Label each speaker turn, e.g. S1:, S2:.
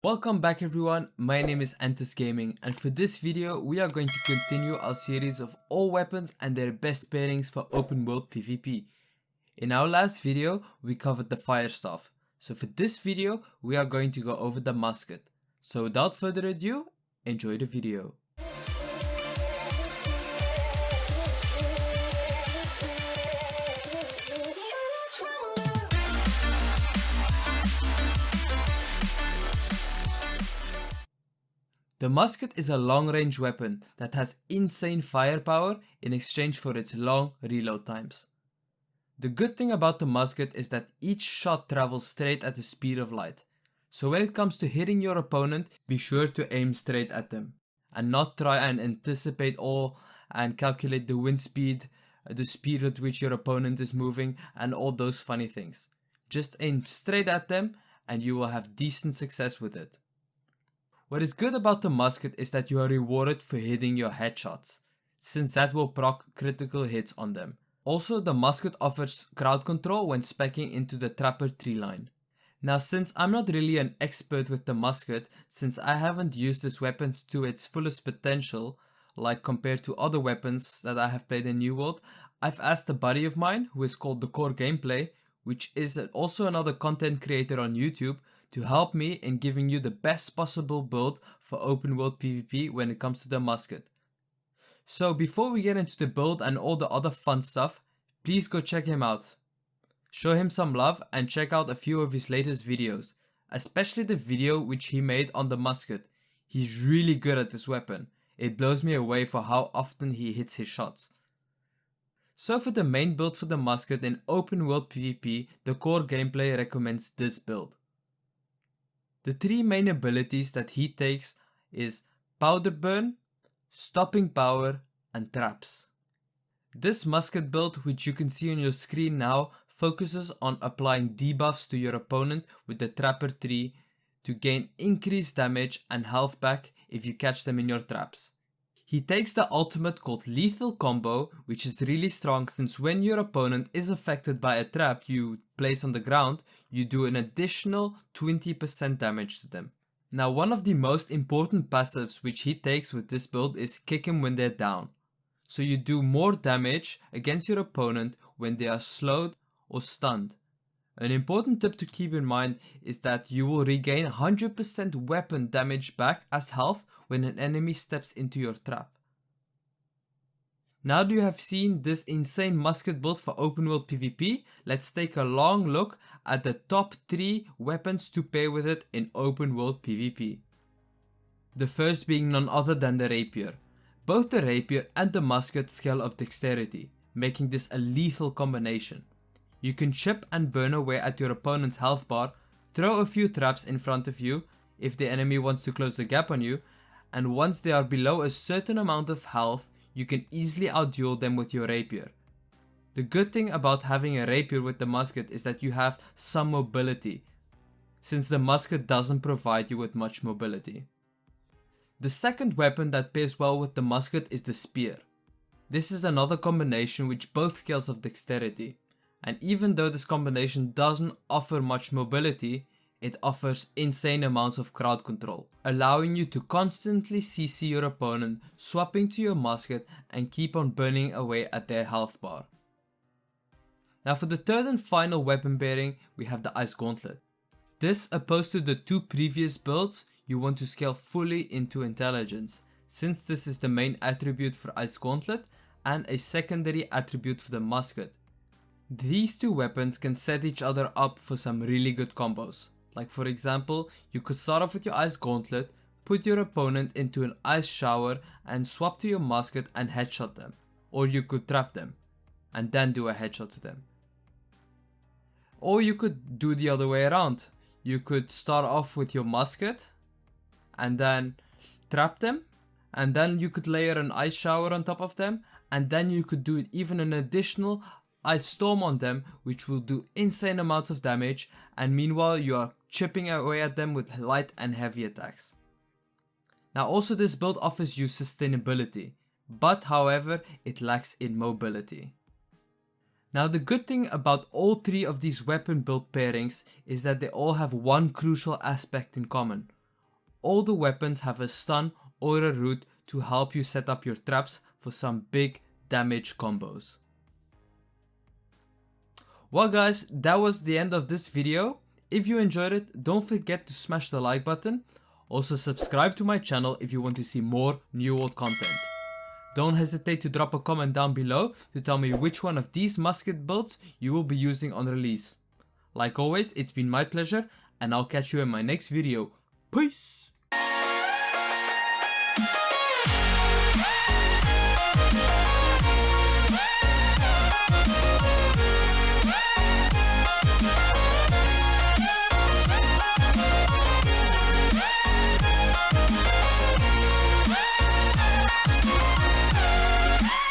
S1: Welcome back everyone, my name is Antis Gaming, and for this video we are going to continue our series of all weapons and their best pairings for open world PvP. In our last video we covered the fire staff, so for this video we are going to go over the musket. So without further ado, enjoy the video. The musket is a long-range weapon that has insane firepower in exchange for its long reload times. The good thing about the musket is that each shot travels straight at the speed of light, so when it comes to hitting your opponent, be sure to aim straight at them and not try and anticipate and calculate the wind speed, the speed at which your opponent is moving and all those funny things. Just aim straight at them and you will have decent success with it. What is good about the musket is that you are rewarded for hitting your headshots, since that will proc critical hits on them. Also, the musket offers crowd control when speccing into the trapper tree line. Now, since I'm not really an expert with the musket, since I haven't used this weapon to its fullest potential, like compared to other weapons that I have played in New World, I've asked a buddy of mine who is called The Core Gameplay, which is also another content creator on YouTube, to help me in giving you the best possible build for open world PvP when it comes to the musket. So before we get into the build and all the other fun stuff, please go check him out. Show him some love and check out a few of his latest videos, especially the video which he made on the musket. He's really good at this weapon. It blows me away for how often he hits his shots. So for the main build for the musket in open world PvP, the Core Gameplay recommends this build. The three main abilities that he takes is Powder Burn, Stopping Power and Traps. This musket build, which you can see on your screen now, focuses on applying debuffs to your opponent with the Trapper tree to gain increased damage and health back if you catch them in your traps. He takes the ultimate called Lethal Combo, which is really strong since when your opponent is affected by a trap you place on the ground, you do an additional 20% damage to them. Now, one of the most important passives which he takes with this build is Kick 'em when they're down. So you do more damage against your opponent when they are slowed or stunned. An important tip to keep in mind is that you will regain 100% weapon damage back as health when an enemy steps into your trap. Now that you have seen this insane musket build for open world PvP, let's take a long look at the top 3 weapons to pair with it in open world PvP. The first being none other than the Rapier. Both the Rapier and the musket scale of dexterity, making this a lethal combination. You can chip and burn away at your opponent's health bar, throw a few traps in front of you if the enemy wants to close the gap on you, and once they are below a certain amount of health, you can easily outduel them with your Rapier. The good thing about having a Rapier with the musket is that you have some mobility, since the musket doesn't provide you with much mobility. The second weapon that pairs well with the musket is the Spear. This is another combination which both scales of dexterity. And even though this combination doesn't offer much mobility, it offers insane amounts of crowd control, allowing you to constantly CC your opponent, swapping to your musket and keep on burning away at their health bar. Now for the third and final weapon pairing, we have the Ice Gauntlet. This, opposed to the 2 previous builds, you want to scale fully into intelligence, since this is the main attribute for Ice Gauntlet and a secondary attribute for the musket. These 2 weapons can set each other up for some really good combos. Like for example, you could start off with your Ice Gauntlet, put your opponent into an ice shower and swap to your musket and headshot them. Or you could trap them and then do a headshot to them. Or you could do the other way around. You could start off with your musket and then trap them, and then you could layer an ice shower on top of them, and then you could do even an additional Ice Storm on them, which will do insane amounts of damage, and meanwhile you are chipping away at them with light and heavy attacks. Now also this build offers you sustainability, but however it lacks in mobility. Now the good thing about all 3 of these weapon build pairings is that they all have one crucial aspect in common. all the weapons have a stun or a root to help you set up your traps for some big damage combos. Well guys, that was the end of this video. If you enjoyed it, don't forget to smash the like button. Also subscribe to my channel if you want to see more New World content. Don't hesitate to drop a comment down below to tell me which one of these musket builds you will be using on release. Like always, it's been my pleasure, and I'll catch you in my next video. Peace!